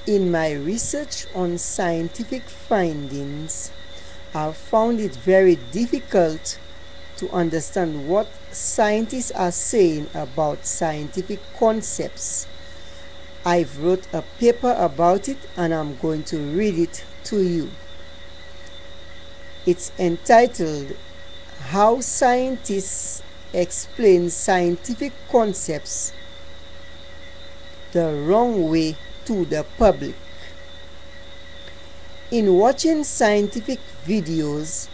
In my research on scientific findings, I've found it very difficult to understand what scientists are saying about scientific concepts. I've wrote a paper about it and I'm going to read it to you. It's entitled How Scientists Explain Scientific Concepts the Wrong Way to the Public. In watching scientific videos,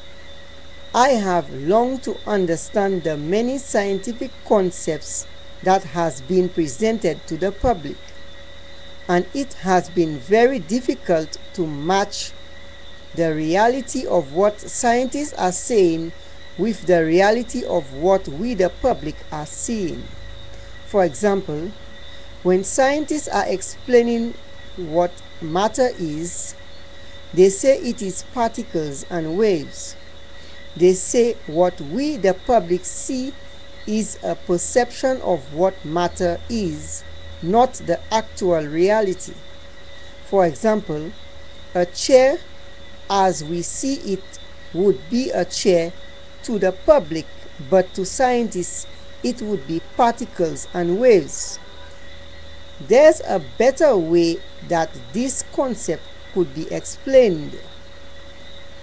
I have longed to understand the many scientific concepts that has been presented to the public, and it has been very difficult to match the reality of what scientists are saying with the reality of what we the public are seeing. For example, when scientists are explaining what matter is, they say it is particles and waves. They say what we the public see is a perception of what matter is, not the actual reality. For example, a chair as we see it would be a chair to the public, but to scientists it would be particles and waves. There's a better way that this concept could be explained.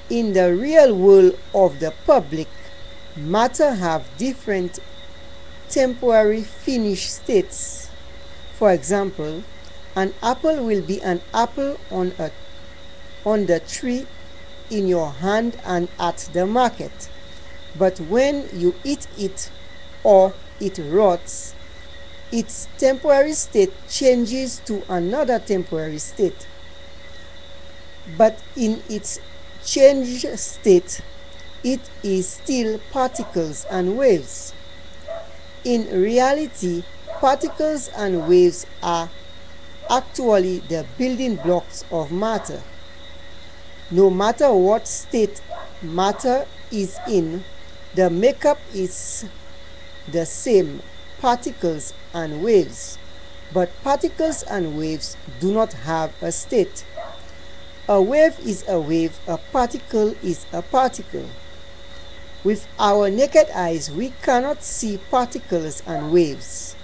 In the real world of the public, matter have different temporary finished states. For example, an apple will be an apple on the tree in your hand and at the market. But when you eat it or it rots, its temporary state changes to another temporary state. But in its changed state, it is still particles and waves. In reality, particles and waves are actually the building blocks of matter. No matter what state matter is in, the makeup is the same, particles and waves. But particles and waves do not have a state. A wave is a wave, a particle is a particle. With our naked eyes, we cannot see particles and waves.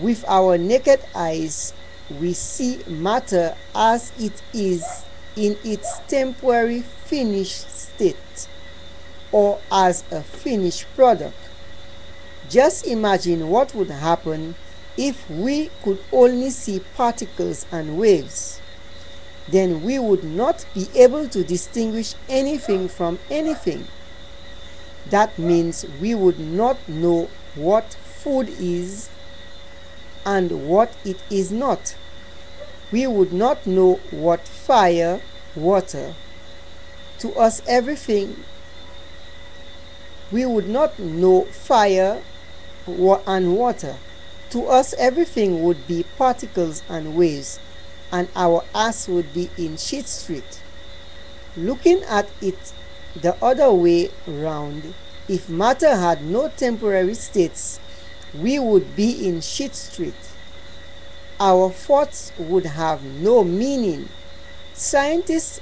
With our naked eyes, we see matter as it is in its temporary finished state, or as a finished product. Just imagine what would happen if we could only see particles and waves. Then we would not be able to distinguish anything from anything. That means we would not know what food is and what it is not. We would not know what fire, water. To us everything, we would not know fire and water. To us everything would be particles and waves, and our ass would be in shit street. Looking at it the other way round, if matter had no temporary states, we would be in shit street. Our thoughts would have no meaning. Scientists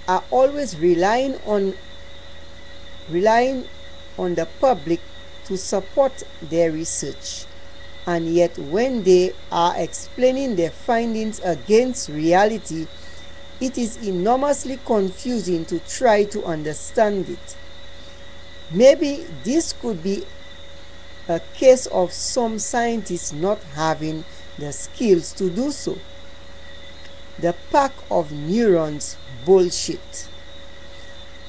are always relying on the public to support their research, and yet when they are explaining their findings against reality, it is enormously confusing to try to understand it. Maybe this could be a case of some scientists not having the skills to do so. The pack of neurons bullshit.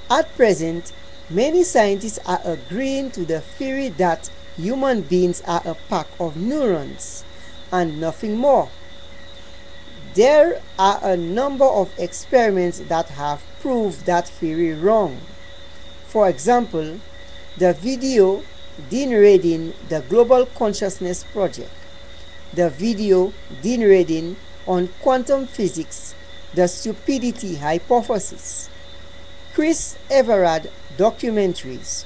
At present, many scientists are agreeing to the theory that human beings are a pack of neurons and nothing more. There are a number of experiments that have proved that theory wrong. For example, the video Dean Radin, The Global Consciousness Project, the video Dean Radin on quantum physics, The Stupidity Hypothesis, Chris Everard documentaries,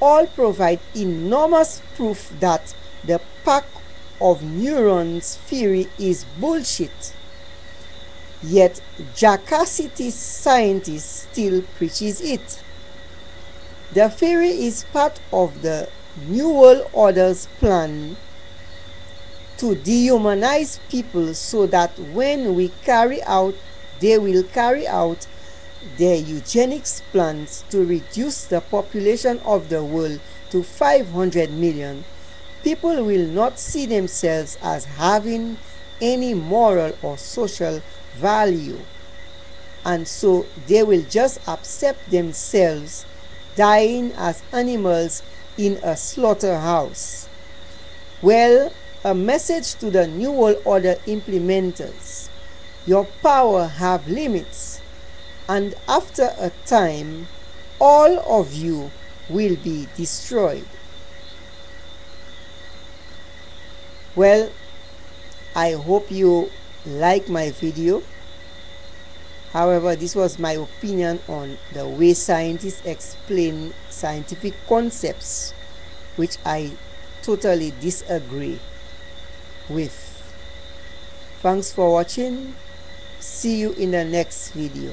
all provide enormous proof that the pack of neurons theory is bullshit. yet Jacacity scientists still preaches it. The theory is part of the New World Order's plan to dehumanize people so that when they will carry out their eugenics plans to reduce the population of the world to 500 million, people will not see themselves as having any moral or social value, and so they will just accept themselves dying as animals in a slaughterhouse. Well, a message to the New World Order implementers: your power have limits, and after a time all of you will be destroyed. Well, I hope you like my video. However, this was my opinion on the way scientists explain scientific concepts, which I totally disagree with. Thanks for watching. See you in the next video.